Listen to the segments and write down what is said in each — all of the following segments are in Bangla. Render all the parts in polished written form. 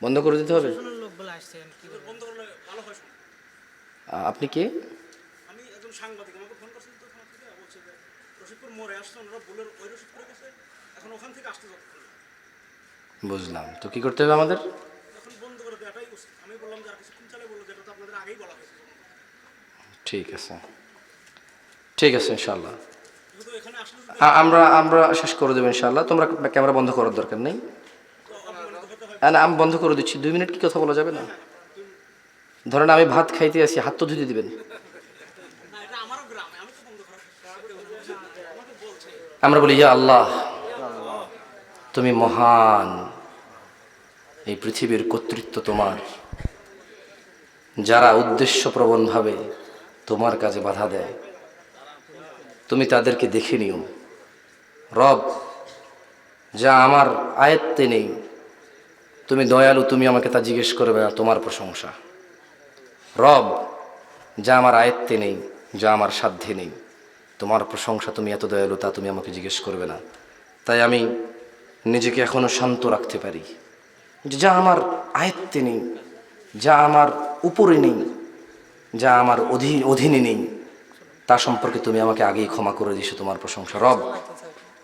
বন্ধ করে দিতে হবে। প্রশাসনের লোক বলে আসছে, আমি কি বলবো? বন্ধ করলে ভালো হয় শুনুন। আপনি কে? আমি একজন সাংবাদিক, আমাকে ফোন করছেন তো ওখান থেকে, বলছে যে রশিদপুর মোড়ে আসছে, ওনারা বুলের ওই রশিদপুরে গেছে, এখন ওখান থেকে আসতে যতক্ষণ লাগে। বুঝলাম, তো কি করতে হবে আমাদের? এখন বন্ধ করে দেওয়াটাই উচিত। আমি বললাম যে আর কিছুক্ষণ চালে, বললো যেটা তো আপনাদের আগেই বলা হয়েছে। ঠিক আছে, ঠিক আছে, ইনশাল্লাহ যেহেতু এখানে আসলে যদি আমরা আমরা শেষ করে দেবো ইনশাল্লাহ। তোমরা ক্যামেরা বন্ধ করার দরকার নেই। অপমানিত হতে হয়। না, আমি বন্ধ করে দিচ্ছি। 2 মিনিট কি কথা বলা যাবে না? ধরেন আমি ভাত খাইতে আসি, হাত তো ধুতে দিবেন। না, এটা আমারও গ্রামে, আমি তো বন্ধ করার আমাকে বলছে। আমরা বলি, ইয়া আল্লাহ, তুমি মহান, এই পৃথিবীর কর্তৃত্ব তোমার। যারা উদ্দেশ্যপ্রবণভাবে তোমার কাজে বাধা দেয়, তুমি তাদেরকে দেখে নিও। রব, যা আমার আয়ত্তে নেই, তুমি দয়ালু, তুমি আমাকে তা জিজ্ঞেস করবে না, তোমার প্রশংসা। রব, যা আমার আয়ত্তে নেই, যা আমার সাধ্যে নেই, তোমার প্রশংসা, তুমি এত দয়ালু, তা তুমি আমাকে জিজ্ঞেস করবে না। তাই আমি নিজেকে এখনো শান্ত রাখতে পারি। যা আমার আয়ত্তে নেই, যা আমার উপরে নেই, যা আমার অধীনে নেই, তা সম্পর্কে তুমি আমাকে আগেই ক্ষমা করে দিছো, তোমার প্রশংসা। রব,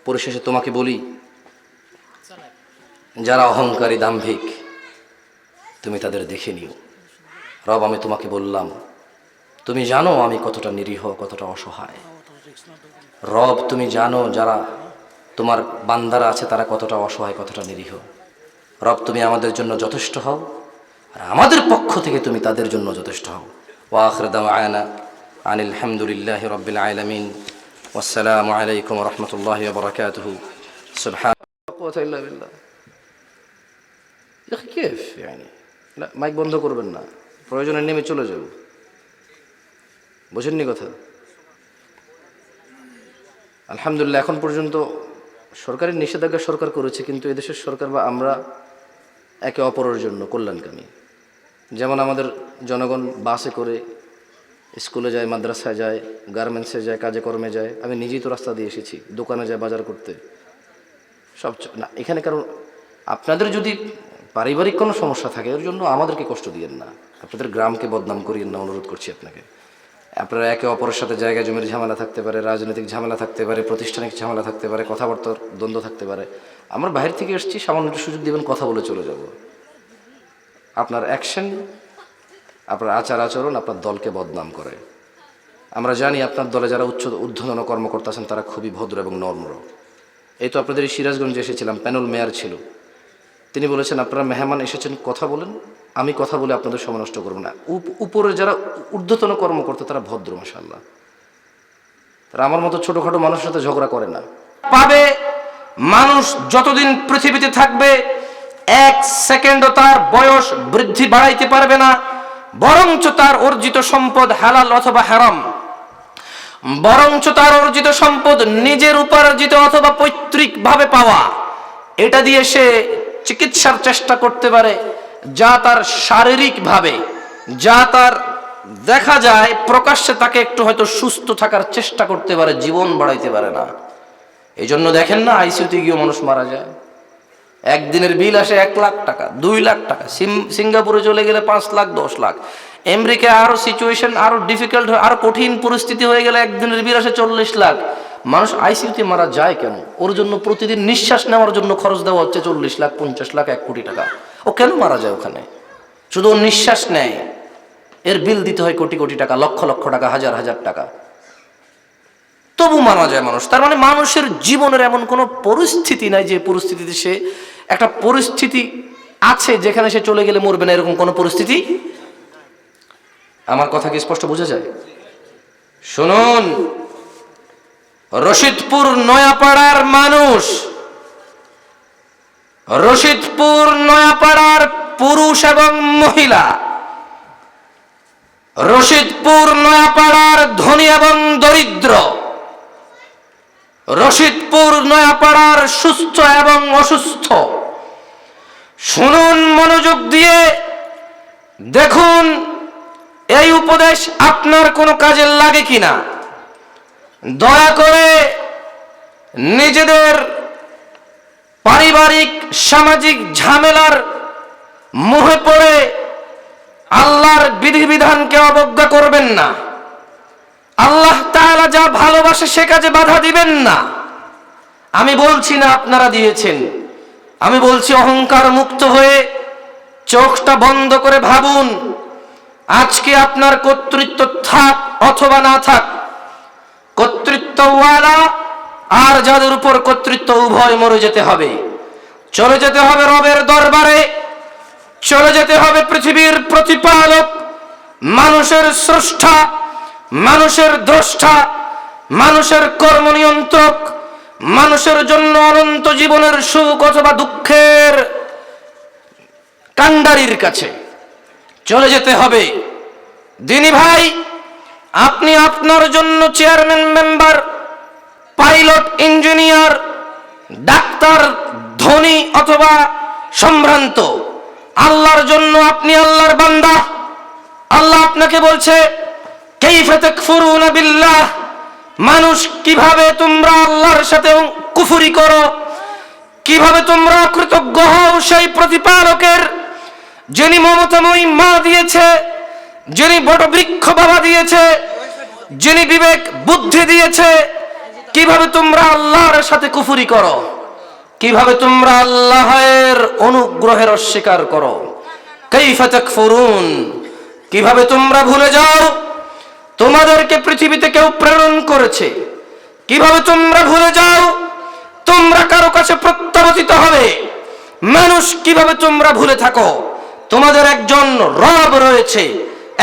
পরিশেষে তোমাকে বলি, যারা অহংকারী দাম্ভিক, তুমি তাদের দেখে নিও। রব, আমি তোমাকে বললাম, তুমি জানো আমি কতটা নিরীহ, কতটা অসহায়। রব, তুমি জানো যারা তোমার বান্দারা আছে তারা কতটা অসহায়, কতটা নিরীহ। রব, তুমি আমাদের জন্য যথেষ্ট হও, আর আমাদের পক্ষ থেকে তুমি তাদের জন্য যথেষ্ট হও। ওয়া আখিরু দাওয়ানা আনিল হামদুলিল্লাহি রাব্বিল আলামিন। ওয়াসসালামু আলাইকুম ওয়া রাহমাতুল্লাহি ওয়া বারাকাতুহু। সুবহানাল্লাহি ওয়া কুওয়াতা ইল্লা বিল্লাহ। كيف يعني؟ لا, মাইক বন্ধ করবেন না, প্রয়োজনে নেমে চলে যাব। বুঝেননি কথা? আলহামদুলিল্লাহ, এখন পর্যন্ত সরকারের নিষেধাজ্ঞা সরকার করেছে, কিন্তু এদেশের সরকার বা আমরা একে অপরের জন্য কল্যাণকামী। যেমন আমাদের জনগণ বাসে করে স্কুলে যায়, মাদ্রাসায় যায়, গার্মেন্টসে যায়, কাজে কর্মে যায়। আমি নিজেই তো রাস্তা দিয়ে এসেছি, দোকানে যায় বাজার করতে, সব না। এখানে কারণ আপনাদের যদি পারিবারিক কোনো সমস্যা থাকে, এর জন্য আমাদেরকে কষ্ট দিয়েন না, আপনাদের গ্রামকে বদনাম করিয়েন না, অনুরোধ করছি আপনাকে। আপনারা একে অপরের সাথে জায়গা জমির ঝামেলা থাকতে পারে, রাজনৈতিক ঝামেলা থাকতে পারে, প্রতিষ্ঠানিক ঝামেলা থাকতে পারে, কথাবার্তার দ্বন্দ্ব থাকতে পারে। আমরা বাইরে থেকে এসেছি, সামান্য একটু সুযোগ দিবেন, কথা বলে চলে যাব। আপনার অ্যাকশন, আপনার আচার আচরণ আপনার দলকে বদনাম করে। আমরা জানি আপনার দলে যারা ঊর্ধ্বতন কর্মকর্তা আছেন তারা খুবই ভদ্র এবং নম্র। এই তো আপনাদের এই সিরাজগঞ্জে এসেছিলাম, প্যানেল মেয়র ছিল, তিনি বলেছেন আপনারা মেহমান এসেছেন, কথা বলেন, আমি কথা বলে আপনাদের সময় নষ্ট করবো না। উপরে যারা ঊর্ধ্বতন কর্মকর্তা তারা ভদ্র, মাশাআল্লাহ। তারা আমার মতো ছোটখাটো মানুষের সাথে ঝগড়া করে না। পাবে মানুষ যতদিন পৃথিবীতে থাকবে 1 সেকেন্ডও তার বয়স বৃদ্ধি বাড়াইতে পারবে না, বরঞ্চ তার অর্জিত সম্পদ হালাল অথবা হারাম, বরঞ্চ তার অর্জিত সম্পদ নিজের উপার্জিত অথবা পৈতৃক ভাবে পাওয়া, এটা দিয়ে সে চিকিৎসার চেষ্টা করতে পারে, যা তার শারীরিকভাবে, যা তার দেখা যায় প্রকাশ্যে তাকে একটু হয়তো সুস্থ থাকার চেষ্টা করতে পারে, জীবন বাড়াইতে পারে না। এই জন্য দেখেন না, আইসিইউতে গিয়ে মানুষ মারা যায়। একদিনের বিল আসে 1 লাখ টাকা, 2 লাখ টাকা। সিঙ্গাপুরে চলে গেলে 5 লাখ, 10 লাখ। আমেরিকায় আরো সিচুয়েশন আরো ডিফিকাল্ট, আরো কঠিন পরিস্থিতি হয়ে গেলে একদিনের বিল আসে 40 লাখ। মানুষ আইসিইউতে মারা যায় কেন? ওর জন্য প্রতিদিন নিঃশ্বাস নেওয়ার জন্য খরচ দেওয়া হচ্ছে 40 লাখ, 50 লাখ, 1 কোটি টাকা। ও কেন মারা যায় ওখানে? শুধু ও নিঃশ্বাস নেয়, এর বিল দিতে হয় কোটি কোটি টাকা, লক্ষ লক্ষ টাকা, হাজার হাজার টাকা, তবু মারা যায় মানুষ। তার মানে মানুষের জীবনের এমন কোনো পরিস্থিতি নাই যে পরিস্থিতিতে সে, একটা পরিস্থিতি আছে যেখানে সে চলে গেলে মরবে না, এরকম কোনো পরিস্থিতি। আমার কথা কি স্পষ্ট বোঝা যায়? শুনুন, রশিদপুর নয়াপাড়ার মানুষ, রশিদপুর নয়াপাড়ার পুরুষ এবং মহিলা, রশিদপুর নয়াপাড়ার ধনী এবং দরিদ্র, রশিদপুর নয়াপাড়ার সুস্থ এবং অসুস্থ, শুনুন মনোযোগ দিয়ে, দেখুন এই উপদেশ আপনার কোনো কাজে লাগে কিনা। দয়া করে নিজেদের পারিবারিক সামাজিক ঝামেলার মোহে পড়ে আল্লাহর বিধিবিধানকে অবজ্ঞা করবেন না। আল্লাহ তাআলা যা ভালোবাসে সে কাজে বাধা দিবেন না। আমি বলছি না আপনারা দিয়েছেন, আমি বলছি অহংকার মুক্ত হয়ে চোখটা বন্ধ করে ভাবুন, আজকে আপনার কর্তৃত্ব থাক অথবা না থাক, কর্তৃত্বওয়ালা আর যাদের উপর কর্তৃত্ব উভয় মরে যেতে হবে, চলে যেতে হবে রবের দরবারে, চলে যেতে হবে পৃথিবীর প্রতিপালক, মানুষের স্রষ্টা, মানুষের দ্রষ্টা, মানুষের কর্ম নিয়ন্ত্রক, মানুষের জন্য অনন্ত জীবনের সুখ অথবা দুঃখের কাণ্ডারির কাছে চলে যেতে হবে। দিনী ভাই, আপনি আপনার জন্য chairman, member, pilot, engineer, doctor, ধনী অথবা সম্ভ্রান্ত, আল্লাহর জন্য আপনি আল্লাহর বান্দা। আল্লাহ আপনাকে বলছে কাইফা তাকফুরুনা বিল্লাহ, মানুষ কিভাবে তোমরা আল্লাহর সাথে কুফরি করো, কিভাবে তোমরা কৃতজ্ঞ হও সেই প্রতিপালকের, যিনি মমতাময়ী মা দিয়েছে, যিনি বটবৃক্ষ বাবা দিয়েছে, যিনি বিবেক বুদ্ধি দিয়েছে। কিভাবে তোমরা আল্লাহর সাথে কুফরি করো, কিভাবে তোমরা আল্লাহের অনুগ্রহের অস্বীকার করো। কাইফা তাকফুরুন, কিভাবে তোমরা ভুলে যাও তোমাদেরকে পৃথিবীতে কেউ প্রেরণ করেছে, কিভাবে তোমরা ভুলে যাও তোমরা কারো কাছে প্রত্যাবর্তিত হবে। মানুষ, কিভাবে তোমরা ভুলে থাকো তোমাদের একজন রব রয়েছে,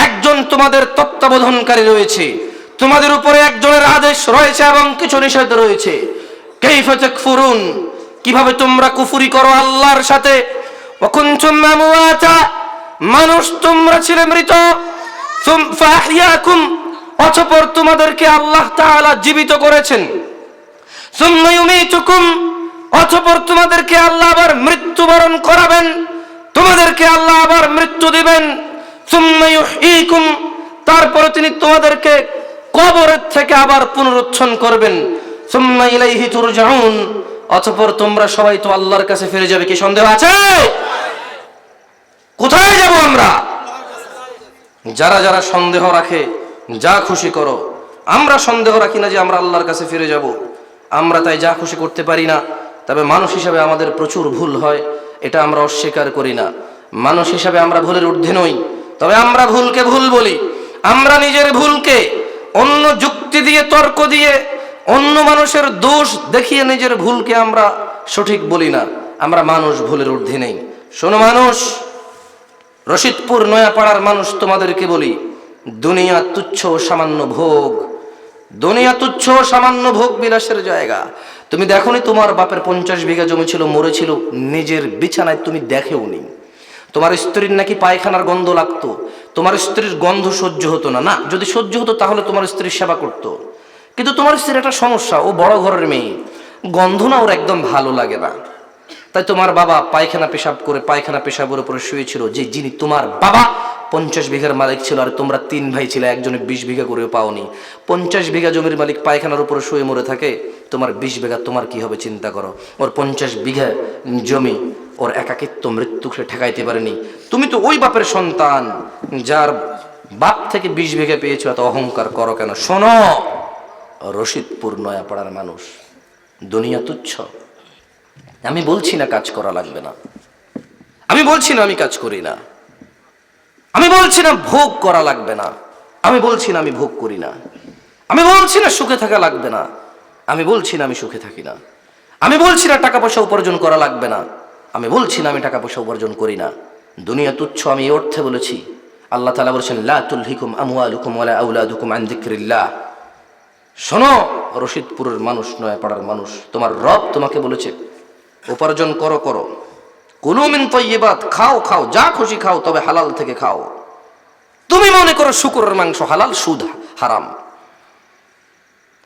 একজন তোমাদের তত্ত্বাবধানকারী রয়েছে, তোমাদের উপরে একজনের আদেশ রয়েছে এবং কিছু নিষেধ রয়েছে। কাইফা তাকফুরুন, কিভাবে তোমরা কুফরি করো আল্লাহর সাথে। ওয়া কুনতুম আমওয়াতা, মানুষ তোমরা ছিলে মৃত, ফাআহইয়াকুম, অতঃপর তোমাদেরকে আল্লাহ তাআলা জীবিত করেছেন। সুম্মা ইউমীতুকুম, অতঃপর তোমাদেরকে আল্লাহ আবার মৃত্যুবরণ করাবেন, তোমাদেরকে আল্লাহ আবার মৃত্যু দিবেন। সুম্মা ইউহয়ীকুম, তারপরে তিনি তোমাদেরকে কবরের থেকে আবার পুনরুত্থান করবেন। সুম্মা ইলাইহি তুরজাউন, অতঃপর তোমরা সবাই তো আল্লাহর কাছে ফিরে যাবে। কি সন্দেহ আছে? কোথায় যাব আমরা? যারা যারা সন্দেহ রাখে যা খুশি করো, আমরা সন্দেহ রাখি না যে আমরা আল্লাহর কাছে ফিরে যাব, আমরা তাই যা খুশি করতে পারি না। তবে মানুষ হিসাবে আমাদের প্রচুর ভুল হয়, এটা আমরা অস্বীকার করি না। মানুষ হিসাবে আমরা ভুলের ঊর্ধ্বে নই, তবে আমরা ভুলকে ভুল বলি। আমরা নিজের ভুলকে অন্য যুক্তি দিয়ে, তর্ক দিয়ে, অন্য মানুষের দোষ দেখিয়ে নিজের ভুলকে আমরা সঠিক বলি না। আমরা মানুষ, ভুলের ঊর্ধ্বে নেই। শোনো মানুষ, রশিদপুর নয়াপাড়ার মানুষ, তোমাদেরকে বলি, দুনিয়া তুচ্ছ সামান্য ভোগ, দুনিয়া তুচ্ছ সামান্য ভোগ বিলাসের জায়গা। তুমি দেখোনি তোমার বাপের 50 বিঘা জমি ছিল, মরেছিল নিজের বিছানায়, তুমি দেখেওনি। তোমার স্ত্রীর নাকি পায়খানার গন্ধ লাগতো, তোমার স্ত্রীর গন্ধ সহ্য হতো না। না, যদি সহ্য হতো তাহলে তোমার স্ত্রীর সেবা করতো। কিন্তু তোমার স্ত্রীর একটা সমস্যা, ও বড় ঘরের মেয়ে, গন্ধ না ওর একদম ভালো লাগে না। তাই তোমার বাবা পায়খানা পেশাব করে পায়খানা পেশাবের উপরে শুয়েছিল, যে যিনি তোমার বাবা 50 বিঘার মালিক ছিল, আর তোমরা 3 ভাই ছিল, একজনে 20 বিঘা করেও পাওনি। 50 বিঘা জমির মালিক পায়খানার উপরে শুয়ে মরে থাকে, তোমার 20 বিঘা, তোমার কি হবে চিন্তা করো। ওর 50 বিঘা জমি, ওর একাকিত্ব মৃত্যু সে ঠেকাইতে পারেনি। তুমি তো ওই বাপের সন্তান, যার বাপ থেকে 20 বিঘা পেয়েছো, এত অহংকার করো কেন? শোনো রশিদপুর নয়াপাড়ার মানুষ, দুনিয়া তুচ্ছ। আমি বলছি না কাজ করা লাগবে না, আমি বলছি না আমি কাজ করি না, আমি বলছি না ভোগ করা লাগবে না, আমি বলছি না আমি ভোগ করি না, আমি বলছি না সুখে থাকা লাগবে না, আমি বলছি না আমি সুখে থাকি না, আমি বলছি না টাকা পয়সা উপার্জন করা লাগবে না, আমি বলছি না আমি টাকা পয়সা উপার্জন করি না। দুনিয়া তুচ্ছ আমি এই অর্থে বলেছি, আল্লাহ তাআলা বলেছেন লা তুলহিকুম আমওয়ালুকুম ওয়ালা আওলাদুকুম আন যিকরিল্লাহ। শোনো রশিদপুরের মানুষ, নয়াপাড়ার মানুষ, তোমার রব তোমাকে বলেছে উপার্জন করো, করো, কুলু মিন তাইয়্যিবাত, খাও খাও, যা খুশি খাও, তবে হালাল থেকে খাও। তুমি মনে করো শুকরের মাংস হালাল, সুদ হারাম।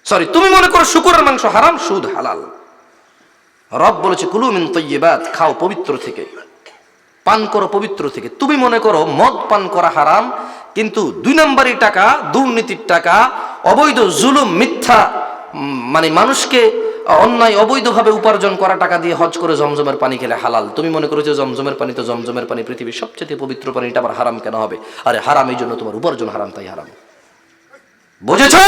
সরি, তুমি মনে করো শুকরের মাংস হারাম, সুদ হালাল। রব বলেছে কুলু মিন তাইয়্যিবাত, খাও পবিত্র থেকে, পান করো পবিত্র থেকে। তুমি মনে করো মদ পান করা হারাম, কিন্তু 2 নম্বরই টাকা, দুর্নীতির টাকা, অবৈধ জুলুম, মিথ্যা, মানে মানুষকে অন্যায় অবৈধভাবে উপার্জন করা টাকা দিয়ে হজ করে জমজমের পানি খেলে হালাল, তুমি মনে করেছো জমজমের পানি তো জমজমের পানি পৃথিবীর সবচেয়ে পবিত্র পানি, এটা আবার হারাম কেন হবে? আরে হারাম এই জন্য তোমার উপার্জন হারাম, তাই হারাম। বুঝেছো?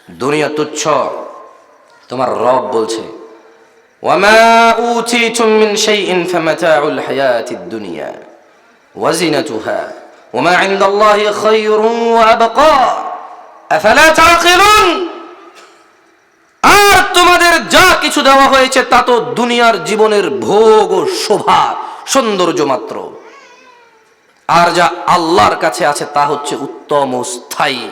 দুনিয়া তুচ্ছ। তোমার রব বলছে ওয়ামা উতিতুম মিন শাইইন ফামাতাউল হায়াতিদ দুনিয়া ওয়া জিনাতুহা ওয়ামা ইনদাল্লাহি খায়রুন ওয়া আবকা আফালা তাআকিলুন। আর তোমাদের যা কিছু দেওয়া হয়েছে তা তো দুনিয়ার জীবনের ভোগ ও শোভা সৌন্দর্য মাত্র, আর যা আল্লাহর কাছে আছে তা হচ্ছে উত্তম ও স্থায়ী।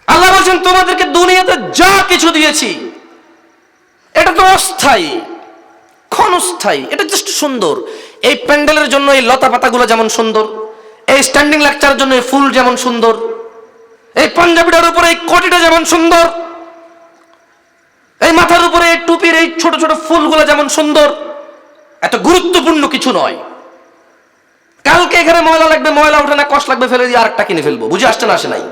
আল্লাহ বলছেন তোমাদেরকে দুনিয়াতে যা কিছু দিয়েছি এটা তো অস্থায়ী, ক্ষণস্থায়ী, এটা জাস্ট সুন্দর। এই প্যান্ডেলের জন্য এই লতা পাতাগুলো যেমন সুন্দর, এই স্ট্যান্ডিং লেকচারের জন্য এই ফুল যেমন সুন্দর, এই পাঞ্জাবিটার উপরে এই কোটিটা যেমন সুন্দর, এই মাথার উপরে এই টুপির এই ছোট ছোট ফুলগুলো যেমন সুন্দর, এত গুরুত্বপূর্ণ কিছু নয়। কালকে এখানে ময়লা লাগবে, ময়লা ওঠে না, কষ লাগবে, ফেলে দিয়ে আরেকটা কিনে ফেলবো। বুঝে আসছে না? আসে নাই?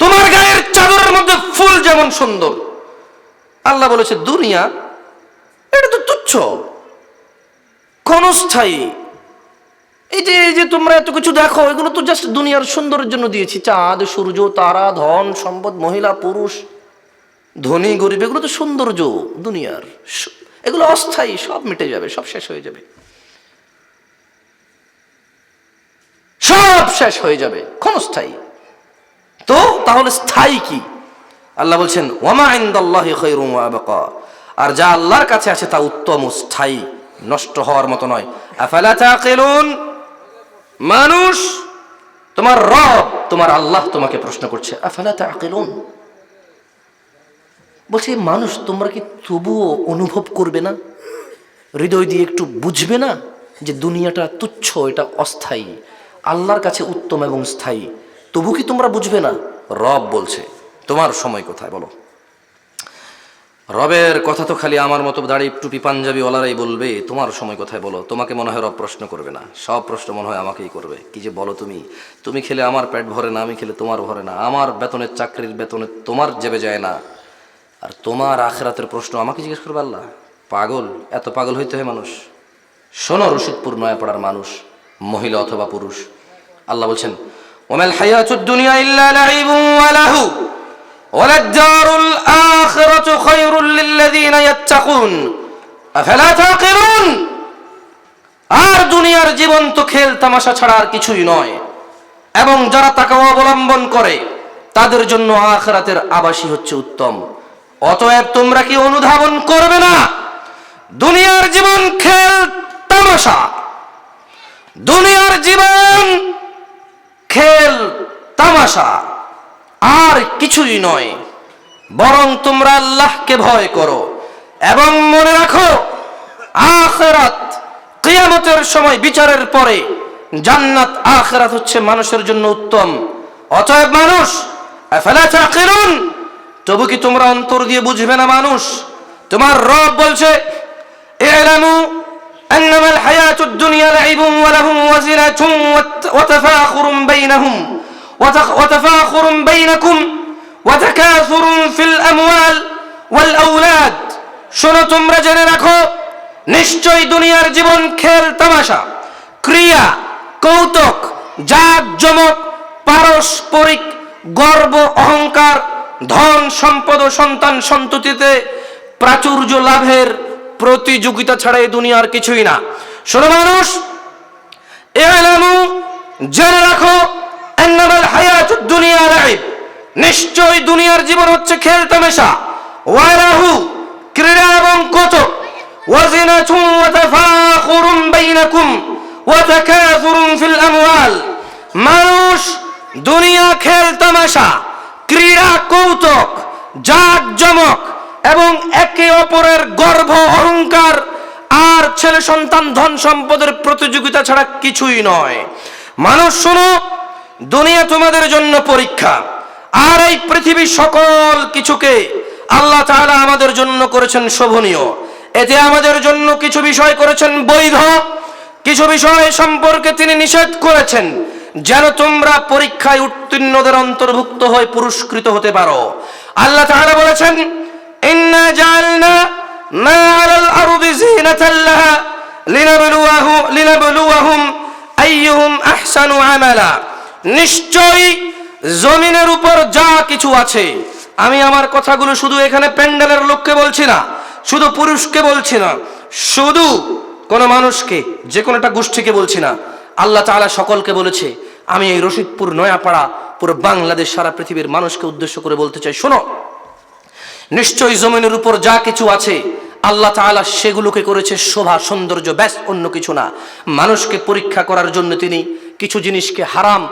তোমার গায়ের চাদরের মধ্যে ফুল যেমন সুন্দর, আল্লাহ বলেছে দুনিয়া এটা তো তুচ্ছ, ক্ষণস্থায়ী। এই যে তোমরা এত কিছু দেখো, এগুলো তো জাস্ট দুনিয়ার সুন্দরের জন্য দিয়েছি। চাঁদ, সূর্য, তারা, ধন সম্পদ, মহিলা পুরুষ, ধনী গরিব, এগুলো তো সৌন্দর্য দুনিয়ার, এগুলো অস্থায়ী, সব মিটে যাবে, সব শেষ হয়ে যাবে, সব শেষ হয়ে যাবে, ক্ষণস্থায়ী। তো তাহলে স্থায়ী কি? আল্লাহ বলছেন ওয়ামা ইনদাল্লাহি খায়রুন ওয়া আবকা, আর যা আল্লাহর কাছে আছে তা উত্তম ও স্থায়ী, নষ্ট হওয়ার মতো নয়। আফালা তাআকিলুন। মানুষ, তোমার রব, তোমার আল্লাহ তোমাকে প্রশ্ন করছে আফালা তাআকিলুন। বলছে মানুষ তোমরা কি তবুও অনুভব করবে না, হৃদয় দিয়ে একটু বুঝবে না যে দুনিয়াটা তুচ্ছ, এটা অস্থায়ী, আল্লাহর কাছে উত্তম এবং স্থায়ী? তবু কি তোমরা বুঝবে না? রব বলছে তোমার সময় কোথায় বলো? রবের কথা তো খালি আমার মতো দাড়ি টুপি পাঞ্জাবি ওয়ালারাই বলবে, তোমার সময় কোথায় বলো? তোমাকে মনে হয় রব প্রশ্ন করবে না, সব প্রশ্ন মনে হয় আমাকেই করবে। কি যে বলো তুমি খেলে আমার পেট ভরে না, আমি খেলে তোমার ভরে না, আমার বেতনের চাকরির বেতনে তোমার জেবে যায় না, আর তোমার আখিরাতের প্রশ্ন আমাকে জিজ্ঞেস করবে আল্লাহ? পাগল, এত পাগল হইতে হয় মানুষ? শোনো রশিদপুর নয়াপাড়ার মানুষ, মহিলা অথবা পুরুষ, আল্লাহ বলছেন ওয়ামাল হায়াতুদ দুনিয়া ইল্লা লাইবুন ওয়া লাহু ওয়ালাদ-দারুল আখিরাতু খায়রুল লিল্লাযিনা ইয়াত্তাকুন আফালা তাআকিলুন। আর দুনিয়ার জীবন তো খেল তামাশা ছাড়া আর কিছুই নয়, এবং যারা তাকওয়া অবলম্বন করে তাদের জন্য আখিরাতের আবাসই হচ্ছে উত্তম। অতএব তোমরা কি অনুধাবন করবে না দুনিয়ার জীবন খেল তামাশা, দুনিয়ার জীবন খেল তামাশা আর কিছুই নয়, বরং তোমরা আল্লাহকে ভয় করো এবং মনে রাখো আখিরাত, কিয়ামতের সময় বিচারের পরে জান্নাত, আখিরাত হচ্ছে মানুষের জন্য উত্তম। অতএব মানুষ আফালা তাআকিলুন, তবু কি তোমরা অন্তর দিয়ে বুঝবে না মানুষ? তোমার রব বলছে ইলামু আন্নামাল হায়াতুদ দুনিয়া লাইবুন ওয়া লাহুম ওয়া জিনাতুন ওয়া তাফাখুরুন বাইনাহুম ওয়া তাফাখুরুন বাইনাকুম ওয়া তাকাসুরুন ফিল আমওয়াল ওয়াল আওলাদ। শোনো, তোমরা জেনে রাখো নিশ্চয়ই দুনিয়ার জীবন খেল তামাশা, ক্রিয়া, কৌতুক, জাঁকজমক, পারস্পরিক গর্ব অহংকার, ধন সম্পদ ও সন্তান সন্ততিতে প্রাচুর্য লাভের প্রতিযোগিতা ছাড়া এই দুনিয়ার কিছুই না। শোনো মানুষ, ইলামু, জেনে রাখো আন্নামাল হায়াতুদ দুনিয়া লাইব, নিশ্চয় দুনিয়ার জীবন হচ্ছে খেল তামাশা, ওয়া লাহু, ক্রীড়া এবং কৌতুক, ওয়া জিনাতুন ওয়া তাফাখুরুন বাইনাকুম ওয়া তাকাসুরুন ফিল আমওয়াল। মানুষ, দুনিয়া খেল তামাশা, ক্রীড়া কৌতুক, জাঁকজমক এবং একে অপরের গর্ব অহংকার আর ছেলে সন্তান ধন সম্পদের প্রতিযোগিতা ছাড়া কিছুই নয়। মানুষ শোনো, দুনিয়া তোমাদের জন্য পরীক্ষা, আর এই পৃথিবীর সকল কিছুকে আল্লাহ তাআলা আমাদের জন্য করেছেন শোভনীয়। এতে আমাদের জন্য কিছু বিষয় করেছেন বৈধ, কিছু বিষয় সম্পর্কে তিনি নিষেধ করেছেন। যেন তোমরা পরীক্ষায় উত্তীর্ণদের অন্তর্ভুক্ত হয়ে পুরস্কৃত হতে পারো। আল্লাহ তাআলা বলেছেন, ইন্না জাআলনা মা আলাল আরদি যিনাতাল লাহা লিনাবলুয়াহুম আইয়ুহুম আহসানু আমালা। নিশ্চয়ই জমিনের উপর যা কিছু আছে, আমি আমার কথাগুলো শুধু এখানে প্যান্ডেলের লোককে বলছি না, শুধু পুরুষকে বলছি না, শুধু কোন মানুষকে, যে কোনো একটা গোষ্ঠীকে বলছি না, আল্লাহ তাআলা সকলকে বলেছে। আমি এই রশিদপুর, নয়াপাড়া, পুরো বাংলাদেশ, সারা পৃথিবীর মানুষকে উদ্দেশ্য করে বলতে চাই, শোনো, নিশ্চয়ই জমিনের উপর যা কিছু আছে আল্লাহ তাআলা সেগুলোকে করেছে শোভা সৌন্দর্য, ব্যাস, অন্য কিছু না। মানুষকে পরীক্ষা করার জন্য তিনি কিছু জিনিসকে হারাম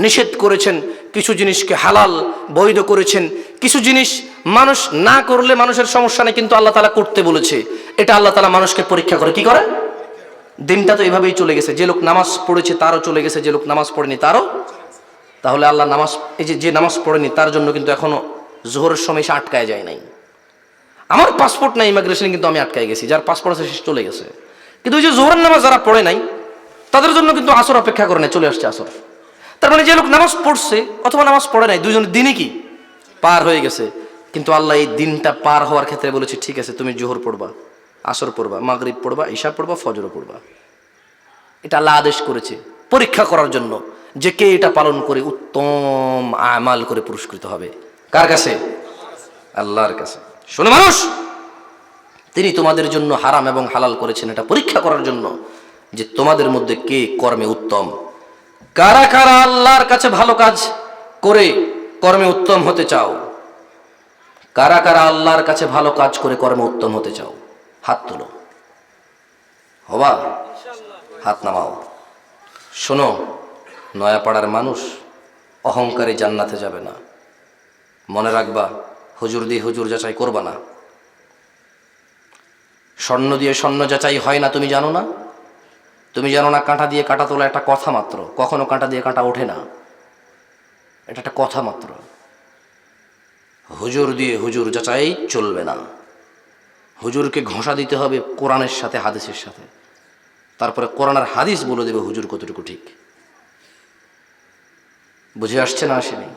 নিষেধ করেছেন, কিছু জিনিসকে হালাল বৈধ করেছেন, কিছু জিনিস মানুষ না করলে মানুষের সমস্যা নেই, কিন্তু আল্লাহ তাআলা করতে বলেছে। এটা আল্লাহ তাআলা মানুষকে পরীক্ষা করে। কি করে? দিনটা তো এভাবেই চলে গেছে, যে লোক নামাজ পড়েছে তারও চলে গেছে, যে লোক নামাজ পড়েনি তারও। তাহলে আল্লাহ নামাজ, এই যে নামাজ পড়েনি তার জন্য কিন্তু এখনো জোহরের সময় সে আটকায় যায় নাই। আমার পাসপোর্ট নাই ইমিগ্রেশনে, কিন্তু আমি আটকায় গেছি, যার পাসপোর্ট আছে সে চলে গেছে। কিন্তু ওই যে জোহরের নামাজ যারা পড়ে নাই তাদের জন্য কিন্তু আসর অপেক্ষা করে নাই, চলে আসছে আসর। তার মানে যে লোক নামাজ পড়ছে অথবা নামাজ পড়ে নাই, দুইজনের দিনই কি পার হয়ে গেছে। কিন্তু আল্লাহ এই দিনটা পার হওয়ার ক্ষেত্রে বলেছে, ঠিক আছে, তুমি জোহর পড়বা, আসর পড়বা, মাগরিব পড়বা, ঈশা পড়বা, ফজর পড়বা। এটা আল্লাহ আদেশ করেছে পরীক্ষা করার জন্য, যে কে এটা পালন করে উত্তম আমাল করে পুরস্কৃত হবে। কার কাছে? আল্লাহর কাছে। শোনো মানুষ, তিনি তোমাদের জন্য হারাম এবং হালাল করেছেন এটা পরীক্ষা করার জন্য, যে তোমাদের মধ্যে কে কর্মে উত্তম। কারা কারা আল্লাহর কাছে ভালো কাজ করে কর্মে উত্তম হতে চাও? কারা কারা আল্লাহর কাছে ভালো কাজ করে কর্মে উত্তম হতে চাও? হাত তোলো। হবা? হাত নামাও। শোনো, নয়াপাড়ার মানুষ অহংকারে জান্নাতে যাবে না। মনে রাখবা, হুজুর দিয়ে হুজুর যাচাই করবা না। স্বর্ণ দিয়ে স্বর্ণ যাচাই হয় না, তুমি জানো না? তুমি জানো না কাঁটা দিয়ে কাঁটা তোলা একটা কথা মাত্র, কখনো কাঁটা দিয়ে কাঁটা ওঠে না, এটা একটা কথা মাত্র। হুজুর দিয়ে হুজুর যাচাই চলবে না। হুজুরকে ঘষা দিতে হবে কোরআনের সাথে, হাদিসের সাথে, তারপরে কোরআন আর হাদিস বলে দেবে হুজুর কতটুকু ঠিক। বুঝে আসছে না? আসেনি?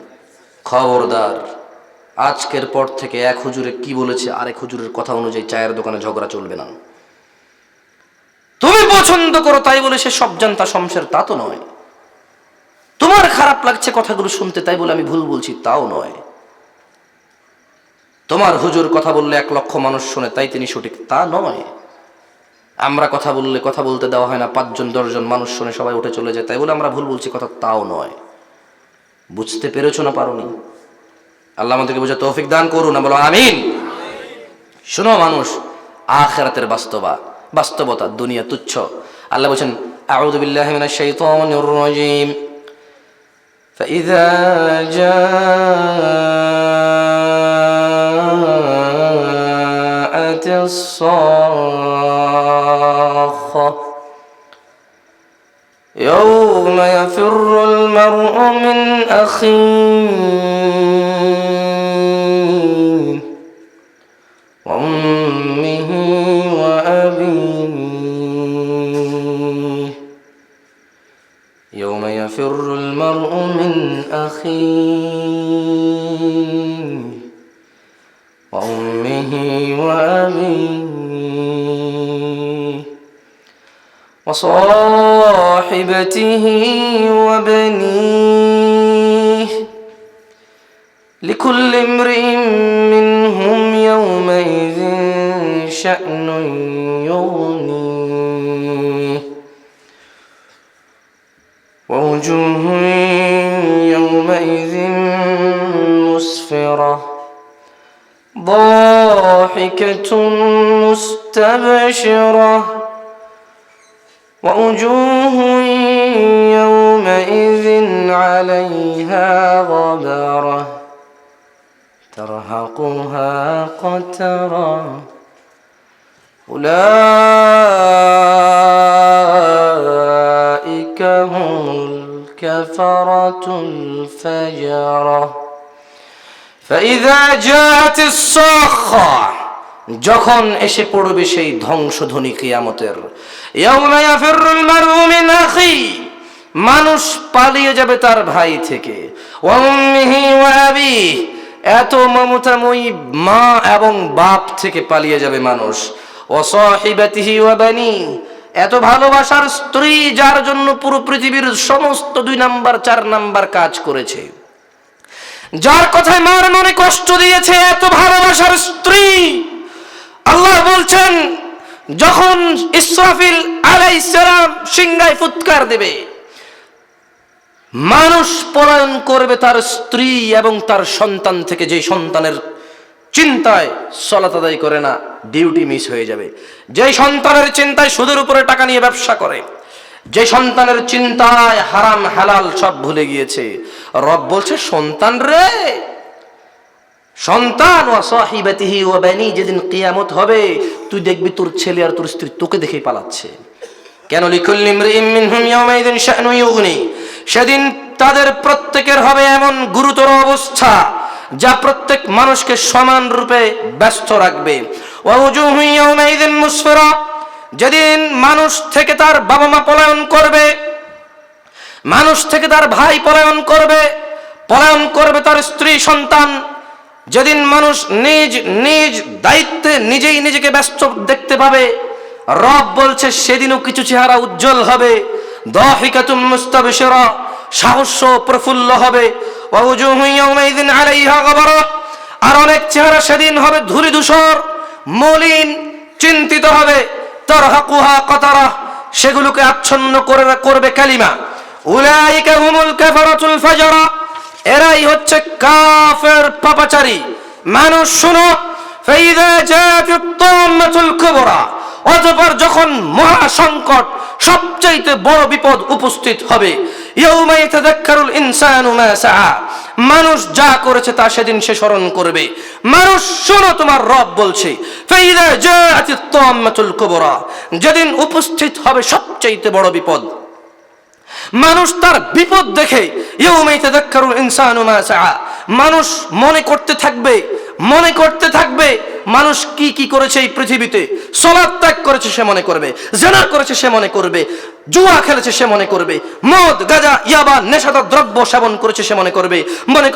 খবরদার, আজকের পর থেকে এক হুজুরে কি বলেছে আরেক হুজুরের কথা অনুযায়ী চায়ের দোকানে ঝগড়া চলবে না। তুমি পছন্দ করো তাই বলে সে সব জানতা শমশের, তা তো নয়। তোমার খারাপ লাগছে কথাগুলো শুনতে তাই বলে আমি ভুল বলছি, তাও নয়। তোমার হুজুর কথা বললে 1 লক্ষ মানুষ শোনে তাই তিনি সঠিক, তা নয়। আমরা কথা বললে কথা বলতে দেওয়া হয় না, 5 জন 10 জন মানুষ শুনে সবাই উঠে চলে যায় তাই বলে আমরা ভুল বলছি কথা, তাও নয়। বুঝতে পেরেছো না পারোনি? আল্লাহ আমাদেরকে বোঝার তৌফিক দান করুন, বলো আমিন। শোনো মানুষ, আখিরাতের বাস্তবতা, দুনিয়া তুচ্ছ। আল্লাহ বলেন, আউযু বিল্লাহি মিনাশ শাইতানির রাজীম, ফাইযা জাআতিস সাখা ইয়াওমা ইয়াফিরুল মার'উ মিন আখিহি ওয়া উম্মিহি ওয়া আবিহি يوم يفر المرء من أخيه وأمه وأبيه وصاحبته وبنيه لكل امرئ منهم يومئذ شأن يغنيه ووجوه يومئذ مسفرة ضاحكة مستبشرة ووجوه يومئذ عليها غبرة ترهقها قترة أولئك هم الكفرة الفجرة فإذا جاءت الصاخة যখন এসে পড়বে সেই ধ্বংসধ্বনি কিয়ামতের, ইয়াউমা ইয়াফিরুল মার'উ মিন আখি, মানুষ পালিয়ে যাবে তার ভাই থেকে। ওয়া উম্মিহি ওয়া আবিহি, এত মমতাময়ী মা এবং বাপ থেকে পালিয়ে যাবে মানুষ। ওয়া সাহিবাতিহি ওয়া বানি, এত ভালোবাসার স্ত্রী যার জন্য পুরো পৃথিবীর সমস্ত 2 নাম্বার 4 নাম্বার কাজ করেছে, যার কথায় মার মনে কষ্ট দিয়েছে, এত ভালোবাসার স্ত্রী। আল্লাহ বলছেন যখন ইসরাফিল আলাইহিস সালাম সিংহায় ফুৎকার দেবে, মানুষ পলায়ন করবে তার স্ত্রী এবং তার সন্তান থেকে, যে সন্তানের চিন্তায় সালাত আদায় করে না, ডিউটি মিস হয়ে যাবে। যে সন্তানের চিন্তায় সুদের উপরে টাকা নিয়ে ব্যবসা করে, যে সন্তানের চিন্তায় হারাম হালাল সব ভুলে গিয়েছে, রব বলছে সন্তান রে, সন্তান ওয়া সাহিবাতিহি ওয়া বানি, যেদিন কিয়ামত হবে তুই দেখবি তোর ছেলে আর তোর স্ত্রী তোকে দেখেই পালাচ্ছে। কেন? লিকুল্লি ইমরিইম মিনহুম ইয়াওমাইযিন শা'নু ইউগনি, সেদিন তাদের প্রত্যেকের হবে এমন গুরুতর অবস্থা যা প্রত্যেক মানুষকে সমান রূপে ব্যস্ত রাখবে। ওয়া উজুহু ইয়াওমাইযিন মুসফিরা, যেদিন মানুষ থেকে তার বাবা মা পলায়ন করবে, মানুষ থেকে তার ভাই পলায়ন করবে তার স্ত্রী সন্তান, যেদিন মানুষ নিজ নিজ দায়িত্বে নিজেই নিজেকে ব্যস্ত দেখতে পাবে, রব বলছে সেদিনও কিছু চেহারা উজ্জ্বল হবে। দাহিকাতুম মুস্তাবশিরা, সাহস প্রফুল্ল হবে। ওয়া উজুহু ইয়াওমাইযিন আলাইহা গাবারা, আর অনেক চেহারা সেদিন হবে ধূলি ধূসর, মলিন, চিন্তিত হবে। তারহাকুহা কাতারা, সেগুলোকে আচ্ছন্ন করবে কালিমা। উলাইকা হুমুল কাফারাতুল ফাজরা, এরাই হচ্ছে কাফের পাপাচারী মানুষ। শুনো, ফাইযা জাআতুত তাম্মাতুল কুবরা, অতঃপর যখন মহা সংকট, সবচাইতে বড় বিপদ উপস্থিত হবে, ইয়াউমা ইয়াতাযাক্কারুল ইনসানু মা সাআ, মানুষ যা করেছে তা সেদিন সে স্মরণ করবে। মানুষ শোনো, তোমার রব বলছে ফাইযা জাআতুত তাম্মাতুল কুবরা, যেদিন উপস্থিত হবে সবচাইতে বড় বিপদ, মানুষ তার বিপদ দেখে ইয়াউমা ইয়াতাযাক্কারুল ইনসানু মা সাআ, মানুষ মনে করতে থাকবে মানুষ কি কি করেছে এই পৃথিবীতে। সালাত ত্যাগ করেছে সে মনে করবে, জিনা করেছে সে মনে করবে, জুয়া খেলেছে সে মনে করবে, মদ গাঁজা ইয়াবা নেশাদার দ্রব্য সেবন করেছে সে মনে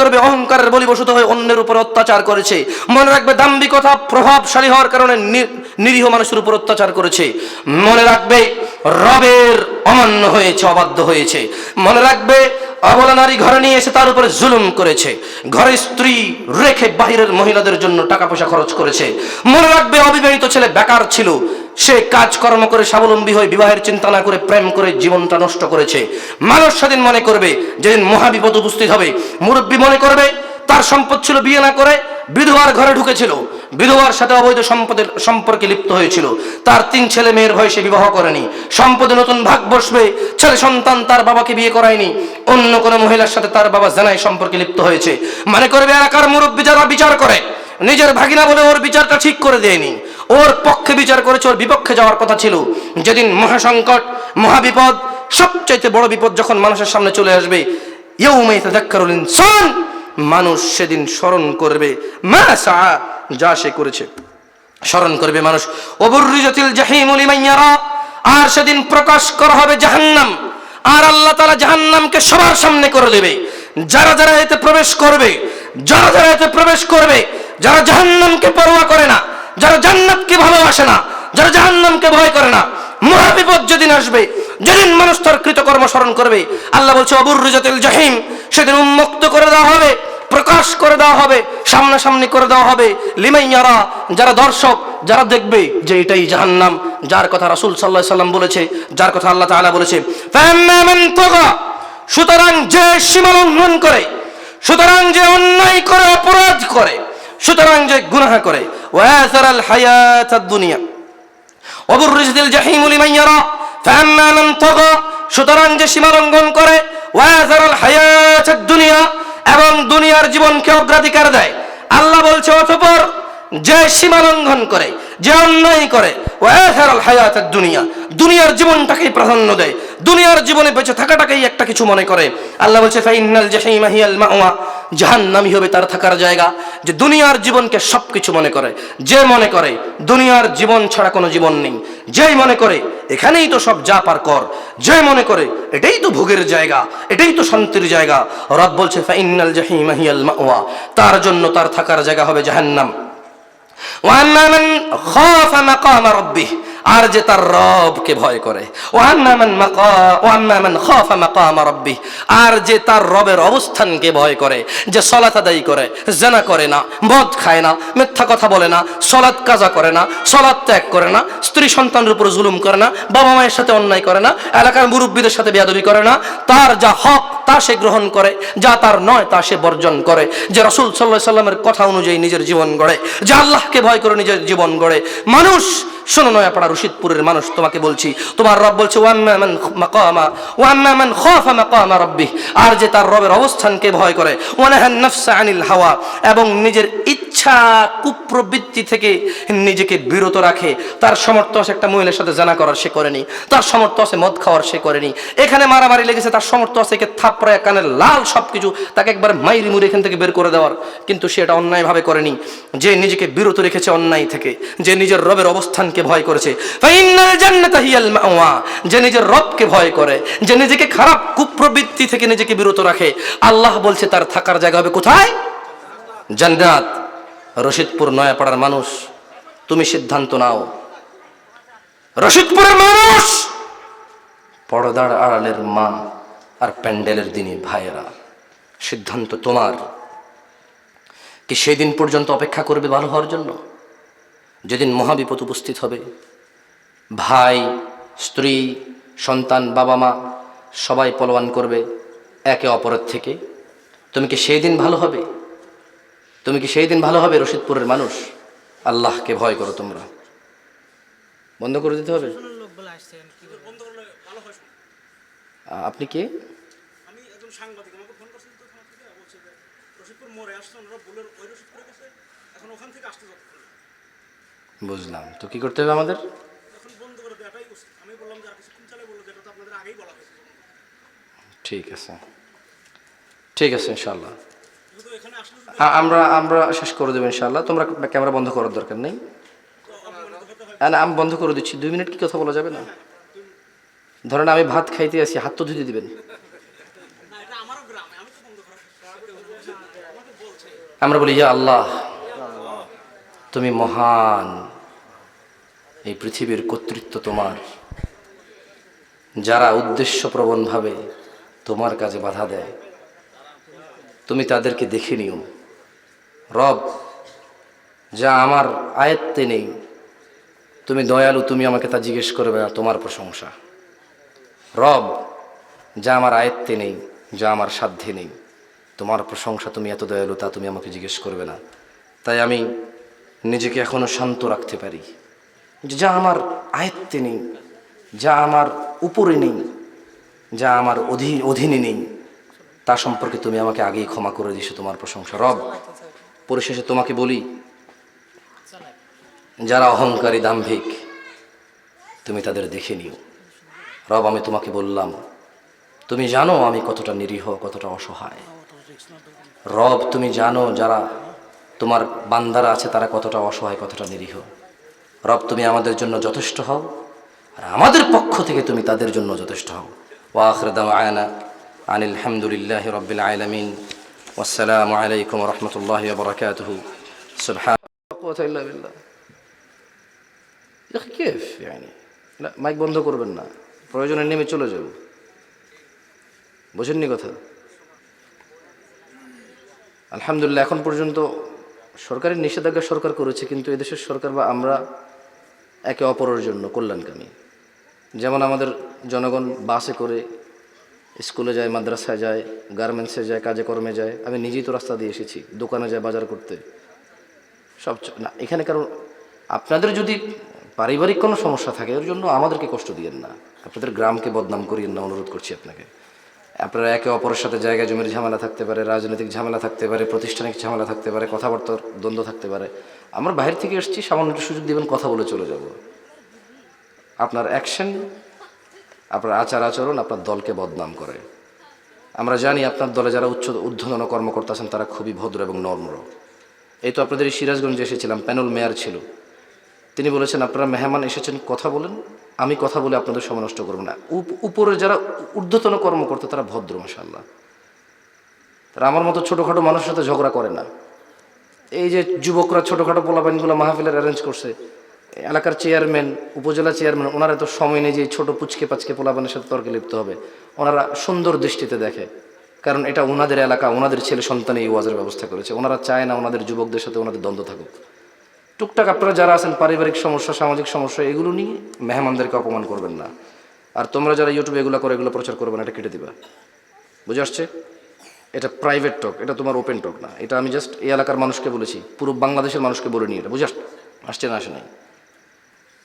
করবে অহংকারের বলিবশত হয়ে অন্যের উপর অত্যাচার করেছে, মনে রাখবে দাম্ভিকতা প্রভাবশালী হওয়ার কারণে নিরীহ মানুষের উপর অত্যাচার করেছে, মনে রাখবে রবের অমান্য হয়েছে, অবাধ্য হয়েছে, মনে রাখবে অবলা নারী ঘরে নিয়ে এসে তার উপরে জুলুম করেছে, ঘরে স্ত্রী রেখে বাহিরের মহিলাদের জন্য টাকা পয়সা খরচ করেছে, মনে রাখবে অবিবাহিত ছেলে বেকার ছিল, সে কাজকর্ম করে স্বাবলম্বী হয়ে বিবাহের চিন্তা না করে প্রেম করে জীবনটা নষ্ট করেছে। মানুষ সেদিন মনে করবে, যেদিন মহাবিপদ উপস্থিত হবে, মুরব্বী মনে করবে তার সম্পদ ছিল, বিয়ে না করে বিধবার ঘরে ঢুকেছিল, বিধবার সাথে অবৈধ সম্পর্কে লিপ্ত হয়েছিল, তার 3 ছেলে মেয়ের ভয়ে সে বিবাহ করেনি, সম্পদে নতুন ভাগ বসবে, ছেলে সন্তান তার বাবাকে বিয়ে করায়নি, অন্য কোনো মহিলার সাথে তার বাবা জানাই সম্পর্কে লিপ্ত হয়েছে। মনে করবে এলাকার মুরব্বী যারা বিচার করে, নিজের ভাগিনা বলে ওর বিচারটা ঠিক করে দেয়নি, ওর পক্ষে বিচার করেছে, ওর বিপক্ষে যাওয়ার কথা ছিল। যেদিন মহাসংকট, মহাবিপদ, সবচাইতে বড় বিপদ যখন মানুষের সামনে চলে আসবে, ইয়াউমা ইয়াতাযাক্কারুল ইনসান, মানুষ সেদিন স্মরণ করবে মা সাআ, যা সে করেছে স্মরণ করবে মানুষ। ওবুররিজাতিল জাহিমু লিমান ইয়ারা, আর সেদিন প্রকাশ করা হবে জাহান্নাম, আর আল্লাহ তাআলা জাহান্নামকে সবার সামনে করে দেবে। যারা যারা এতে প্রবেশ করবে, যারা জাহান্নামকে পরোয়া করে না, যারা জান্নাতকে ভালোবাসে না, যারা জাহান্নামকে ভয় করে না, মহাবিপদ যেদিন আসবে, যেদিন মানুষ তার কৃতকর্ম স্মরণ করবে, আল্লাহ বলছে অবুররিজাতিল জাহিম, সেদিন উন্মুক্ত করে দেওয়া হবে, প্রকাশ করে দেওয়া হবে, সামনাসামনি করে দেওয়া হবে লিমান ইয়ারা, যারা দর্শক, যারা দেখবে যে এটাই জাহান্নাম, যার কথা রাসূল সাল্লাল্লাহু আলাইহি সাল্লাম বলেছে, যার কথা আল্লাহ তাআলা বলেছে। ফাআম্মা মান তাগা, সুতরাং যে সীমা লঙ্ঘন করে, সুতরাং যে অন্যায় করে, অপরাধ করে, সুতরাং যে গুনাহ করে, ওয়াসারাল হায়াতাদ দুনিয়া ওবুররিজাতিল জাহিমু লিমান ইয়ারা, ফাআম্মা মান তাগা, সুতরাং যে সীমা লঙ্ঘন করে, ওয়াসারাল হায়াতাদ দুনিয়া, এবং দুনিয়ার জীবনকে অগ্রাধিকার দেয়। আল্লাহ বলছে অতঃপর যে সীমা লঙ্ঘন করে, যে অন্যায় করে, ওয়াসারাল হায়াতাদ দুনিয়া, দুনিয়ার জীবনটাকেই প্রাধান্য দেয়, দুনিয়ার জীবনে বেঁচে থাকাটাকেই একটা কিছু মনে করে, আল্লাহ বলছে ফাইনাল জাহিমা হিয়াল মাওয়া, জাহান্নামী হবে তার থাকার জায়গা। যে দুনিয়ার জীবনকে সবকিছু মনে করে, যে মনে করে দুনিয়ার জীবন ছাড়া কোনো জীবন নেই, যেই মনে করে এখানেই তো সব যা পার কর, যে মনে করে এটাই তো ভোগের জায়গা, এটাই তো শান্তির জায়গা, রব বলছে ফাইনাল জাহিমা হিয়াল মাওয়া, তার জন্য তার থাকার জায়গা হবে জাহান্নাম। ওয়ান্না মান খাফা মাকামা রাব্বিহ, আর যে তার রবকে ভয় করে, ওয়ান্না মান খাফা মাকামা রাব্বিহ, আর যে তার রবের অবস্থানকে ভয় করে, যে সালাত আদায় করে, জিনা করে না, মদ খায় না, মিথ্যা কথা বলে না, সালাত কাজা করে না, সালাত ত্যাগ করে না, স্ত্রী সন্তানের উপর জুলুম করে না, বাবা মায়ের সাথে অন্যায় করে না, এলাকার মুরব্বীদের সাথে বেয়াদবি করে না, তার যা হক তা সে গ্রহণ করে, যা তার নয় তা সে বর্জন করে, যে রাসূল সাল্লাল্লাহু আলাইহি সাল্লামের কথা অনুযায়ী নিজের জীবন গড়ে, যে আল্লাহকে ভয় করে নিজের জীবন গড়ে। মানুষ শোনো, নয়াপাড়া রশিদপুরের মানুষ, তোমাকে বলছি, তোমার রব বলছে ওয়াম্মা মান খাফা মাকামা রাব্বিহ, আর যে তার রবের অবস্থানকে ভয় করে, ওয়ানাহান নাফসা আনিল হাওয়া, এবং নিজের ইচ্ছা কুপ্রবৃত্তি থেকে নিজেকে বিরত রাখে। তার সামর্থ্য আছে একটা মহিলার সাথে জানা করার, সে করেনি। তার সামর্থ্য আছে মদ খাওয়ার, সে করেনি। এখানে মারামারি লেগেছে, তার সামর্থ্য আছে একে থাপড়ায় কানের লাল সবকিছু, তাকে একবার মাইরি মুড়ি এখান থেকে বের করে দেওয়ার, কিন্তু সে এটা অন্যায়ভাবে করেনি। যে নিজেকে বিরত রেখেছে অন্যায় থেকে, যে নিজের রবের অবস্থানকে ভয় করেছে, ফাইনাল জান্নাতা হিয়াল মাওয়া, যে নিজের রবকে ভয় করে, যে নিজেকে খারাপ কুপ্রবৃত্তি থেকে নিজেকে বিরত রাখে, আল্লাহ বলছে তার থাকার জায়গা হবে কোথায়? জান্নাত। রশিদপুর নয়াপাড়ার মানুষ, তুমি সিদ্ধান্ত নাও। রশিদপুরের মানুষ, পর্দার আড়ালের মা আর প্যান্ডেলের দিনে ভাইয়েরা, সিদ্ধান্ত তোমার। কি সেই দিন পর্যন্ত অপেক্ষা করবে ভালো হওয়ার জন্য? যেদিন মহাবিপদ উপস্থিত হবে, ভাই, স্ত্রী, সন্তান, বাবা মা সবাই পলায়ন করবে একে অপরের থেকে, তুমি কি সেই দিন ভালো হবে? তুমি কি সেই দিন ভালো হবে? রশিদপুরের মানুষ, আল্লাহকে ভয় করো তোমরা। বন্ধ করে দিতে হবে। বন্ধ করলে ভালো হয়। আপনি কে? আমি একজন সাংবাদিক, আমাকে ফোন করছেন তো থানা থেকে, বলছে যে রশিদপুর মোড়ে আসছেন, ওরা ভুলের ওই রশিদপুরে গেছে, এখন ওখান থেকে আসতে যাচ্ছে। বুঝলাম, তো কি করতে হবে আমাদের? এখন বন্ধ করে দেওয়াটাই উচিত। আমি বললাম যে আর কিছুক্ষণ চালে, বললো যেটা তো আপনাদের আগেই বলা হয়েছে। ঠিক আছে, ঠিক আছে, ইনশাল্লাহ কিন্তু এখানে আসলে যদি আমরা আমরা শেষ করে দেবো ইনশাল্লাহ। তোমরা ক্যামেরা বন্ধ করার দরকার নেই। না, আমি বন্ধ করে দিচ্ছি। 2 মিনিট কি কথা বলা যাবে না? ধরেন আমি ভাত খাইতে আসি, হাত তো ধুতে দিবেন। না, এটা আমারও গ্রামে, আমি তো বন্ধ করার আমাকে বলছে। আমরা বলি, ইয়া আল্লাহ, তুমি মহান, এই পৃথিবীর কর্তৃত্ব তোমার। যারা উদ্দেশ্যপ্রবণভাবে তোমার কাজে বাধা দেয়, তুমি তাদেরকে দেখে নিও। রব, যা আমার আয়ত্তে নেই, তুমি দয়ালু, তুমি আমাকে তা জিজ্ঞেস করবে না, তোমার প্রশংসা। রব, যা আমার আয়ত্তে নেই, যা আমার সাধ্যে নেই, তোমার প্রশংসা, তুমি এত দয়ালু, তা তুমি আমাকে জিজ্ঞেস করবে না। তাই আমি নিজেকে এখনো শান্ত রাখতে পারি। যা আমার আয়ত্তে নেই, যা আমার উপরে নেই, যা আমার অধীনে নেই, তা সম্পর্কে তুমি আমাকে আগেই ক্ষমা করে দিয়েছো, তোমার প্রশংসা। রব, পরিশেষে তোমাকে বলি, যারা অহংকারী, দাম্ভিক, তুমি তাদের দেখে নিও। রব, আমি তোমাকে বললাম, তুমি জানো আমি কতটা নিরীহ, কতটা অসহায়। রব, তুমি জানো যারা তোমার বান্দারা আছে তারা কতটা অসহায়, কতটা নিরীহ। রব, তুমি আমাদের জন্য যথেষ্ট হও, আর আমাদের পক্ষ থেকে তুমি তাদের জন্য যথেষ্ট হও। ওয়া আখিরু দাওয়ানা আনিল হামদুলিল্লাহি রাব্বিল আলামিন। ওয়াসসালামু আলাইকুম ওয়া রাহমাতুল্লাহি ওয়া বারাকাতুহু। সুবহানাল্লাহি ওয়া কুওয়াতা ইল্লা বিল্লাহ। কিফ يعني না, মাইক বন্ধ করবেন না, প্রয়োজনে নেমে চলে যাব। বুঝেননি কথা? আলহামদুলিল্লাহ, এখন পর্যন্ত সরকারের নিষেধাজ্ঞা সরকার করেছে, কিন্তু এদেশের সরকার বা আমরা একে অপরের জন্য কল্যাণকামী। যেমন আমাদের জনগণ বাসে করে স্কুলে যায়, মাদ্রাসায় যায়, গার্মেন্টসে যায়, কাজে কর্মে যায়। আমি নিজেই তো রাস্তা দিয়ে এসেছি, দোকানে যায় বাজার করতে, সব না। এখানে কারণ আপনাদের যদি পারিবারিক কোনো সমস্যা থাকে, এর জন্য আমাদেরকে কষ্ট দিয়েন না, আপনাদের গ্রামকে বদনাম করিয়েন না, অনুরোধ করছি আপনাকে। আপনারা একে অপরের সাথে জায়গা জমির ঝামেলা থাকতে পারে, রাজনৈতিক ঝামেলা থাকতে পারে, প্রতিষ্ঠানিক ঝামেলা থাকতে পারে, কথাবার্তার দ্বন্দ্ব থাকতে পারে। আমরা বাইরে থেকে এসেছি, সামান্য একটু সুযোগ দিবেন, কথা বলে চলে যাব। আপনার অ্যাকশন, আপনার আচার আচরণ আপনার দলকে বদনাম করে। আমরা জানি আপনার দলে যারা ঊর্ধ্বতন কর্মকর্তা আছেন তারা খুবই ভদ্র এবং নম্র। এই তো আপনাদের এই সিরাজগঞ্জে এসেছিলাম, প্যানেল মেয়র ছিল, তিনি বলেছেন আপনারা মেহমান এসেছেন, কথা বলেন, আমি কথা বলে আপনাদের সময় নষ্ট করবো না। উপরে যারা ঊর্ধ্বতন কর্মকর্তা তারা ভদ্র, মাশাআল্লাহ। তারা আমার মতো ছোটোখাটো মানুষের সাথে ঝগড়া করে না। এই যে যুবকরা ছোটোখাটো পোলাপাইনগুলো মাহফিলের অ্যারেঞ্জ করছে, এলাকার চেয়ারম্যান, উপজেলা চেয়ারম্যান, ওনারা তো সময় নেই যে ছোটো পুচকে পাচকে পোলাপানের সাথে তর্কে লিপ্ত হবে। ওনারা সুন্দর দৃষ্টিতে দেখে, কারণ এটা ওনাদের এলাকা, ওনাদের ছেলে সন্তান এই ওয়াজের ব্যবস্থা করেছে। ওনারা চায় না ওনাদের যুবকদের সাথে ওনাদের দ্বন্দ্ব থাকুক। টুকটাক আপনারা যারা আছেন পারিবারিক সমস্যা, সামাজিক সমস্যা, এগুলো নিয়ে মেহমানদেরকে অপমান করবেন না। আর তোমরা যারা ইউটিউবে এগুলো করে এগুলো প্রচার করবে না, এটা কেটে দিবা, বুঝে আসছে? এটা প্রাইভেট টক, এটা তোমার ওপেন টক না। এটা আমি জাস্ট এই এলাকার মানুষকে বলেছি, পুরো বাংলাদেশের মানুষকে বলে নিয়ে, এটা বুঝে আসছে না আসে নাই?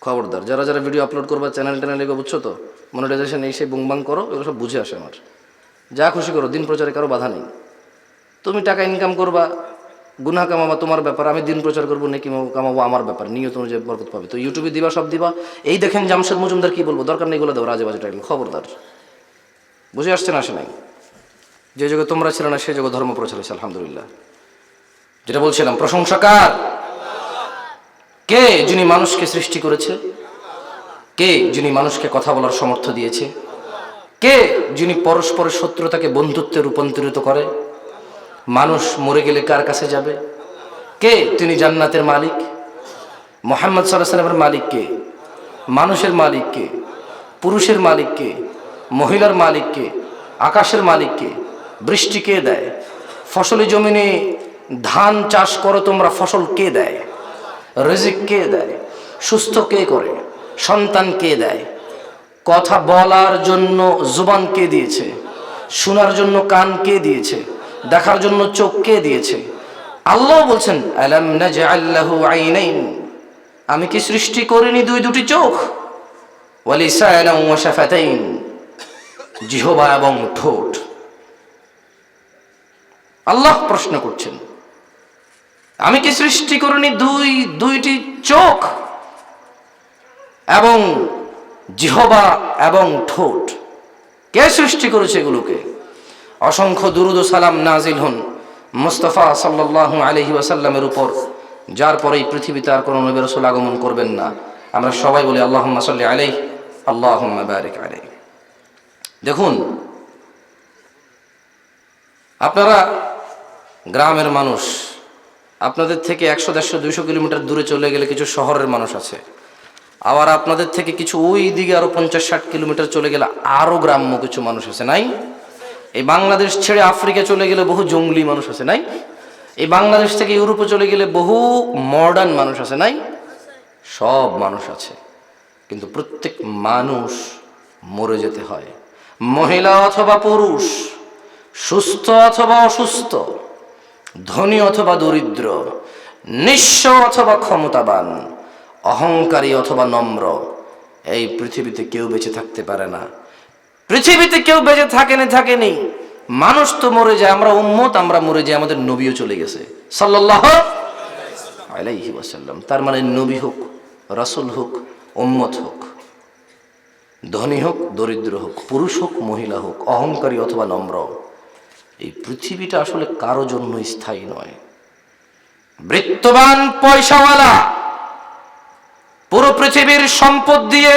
খবরদার, যারা যারা ভিডিও আপলোড করবা চ্যানেল এগুলো, বুঝছো তো, মনিটাইজেশন এই সে বুংবাং করো, এগুলো সব বুঝে আসে আমার। যা খুশি করো, দিন প্রচারে কারো বাধা নেই। তুমি টাকা ইনকাম করবা, গুনাহ কামাবা তোমার ব্যাপার, আমি দিন প্রচার করবো নাকি কামাবো আমার ব্যাপার, নিয়ত অনুযায়ী বরকত পাবে। তো ইউটিউবে দিবা, সব দিবা। এই দেখেন জামশেদ মজুমদার কি বলবো, দরকার নেই এগুলো দেবো, রাজে বাজে টাইম। খবরদার, বুঝে আসছে না আসে নাই? যে যুগে তোমরা ছিল না সে যুগে ধর্ম প্রচার হয়েছে, আলহামদুলিল্লাহ। যেটা বলছিলাম, প্রশংসা কার? কে যিনি মানুষকে সৃষ্টি করেছে? কে যিনি মানুষকে কথা বলার সামর্থ্য দিয়েছে? কে যিনি পরস্পরের শত্রুতাকে বন্ধুত্বে রূপান্তরিত করে? মানুষ মরে গেলে কার কাছে যাবে? কে তিনি জান্নাতের মালিক? মুহাম্মদ সাল্লাল্লাহু আলাইহি ওয়াসাল্লামের মালিক কে? মানুষের মালিক কে? পুরুষের মালিক কে? মহিলার মালিক কে? আকাশের মালিক কে? বৃষ্টি কে দেয়? ফসলি জমিনে ধান চাষ করো তোমরা, ফসল কে দেয়? রিজিক কে দেয়? সুস্থ কে করে? সন্তান কে দেয়? কথা বলার জন্য জুবান কে দিয়েছে? শোনার জন্য কান কে দিয়েছে? দেখার জন্য চোখ কে দিয়েছে? আল্লাহ বলছেন, আলাম নাজআল লাহু আইনাইন, আমি কি সৃষ্টি করিনি দুটি চোখ? ওয়া লিসানান ওয়া শাফাতাইন, জিহ্বা এবং ঠোঁট। আল্লাহ প্রশ্ন করছেন, আমি কি সৃষ্টি করিনি দুইটি চোখ এবং জিহ্বা এবং ঠোঁট? কে সৃষ্টি করেছে এগুলোকে? অসংখ্য দুরুদ ও সালাম নাজিল হন মুস্তাফা সাল্লাল্লাহু আলাইহি ওয়াসাল্লামের উপর, যার পরে এই পৃথিবীতে আর কোনো নবী রাসূল আগমন করবেন না। আমরা সবাই বলি আল্লাহুম্মা সাল্লি আলাইহি, আল্লাহুম্মা বারিক আলাইহি। দেখুন, আপনারা গ্রামের মানুষ, আপনাদের থেকে 100, 150, 200 কিলোমিটার দূরে চলে গেলে কিছু শহরের মানুষ আছে। আবার আপনাদের থেকে কিছু ওই দিকে আরো 50-60 কিলোমিটার চলে গেলে আরো গ্রাম্য কিছু মানুষ আছে, নাই? এই বাংলাদেশ ছেড়ে আফ্রিকা চলে গেলে বহু জঙ্গলি মানুষ আছে, নাই? এই বাংলাদেশ থেকে ইউরোপে চলে গেলে বহু মডার্ন মানুষ আছে, নাই? সব মানুষ আছে, কিন্তু প্রত্যেক মানুষ মরে যেতে হয়। মহিলা অথবা পুরুষ, সুস্থ অথবা অসুস্থ, ধনী অথবা দরিদ্র, নিঃস্ব অথবা ক্ষমতাবান, অহংকারী অথবা নম্র, এই পৃথিবীতে কেউ বেঁচে থাকতে পারে না। পৃথিবীতে কেউ বেঁচে থাকেনি, মানুষ তো মরে যায়। আমরা উম্মত, আমরা মরে যাই, আমাদের নবীও চলে গেছে সাল্লাল্লাহু আলাইহি ওয়াসাল্লাম। তার মানে নবী হোক, রাসূল হোক, উম্মত হোক, ধনী হোক, দরিদ্র হোক, পুরুষ হোক, মহিলা হোক, অহংকারী অথবা নম্র, এই পৃথিবীটা আসলে কারো জন্য স্থায়ী নয়। বৃত্তবান, পয়সাওয়ালা পুরো পৃথিবীর সম্পদ দিয়ে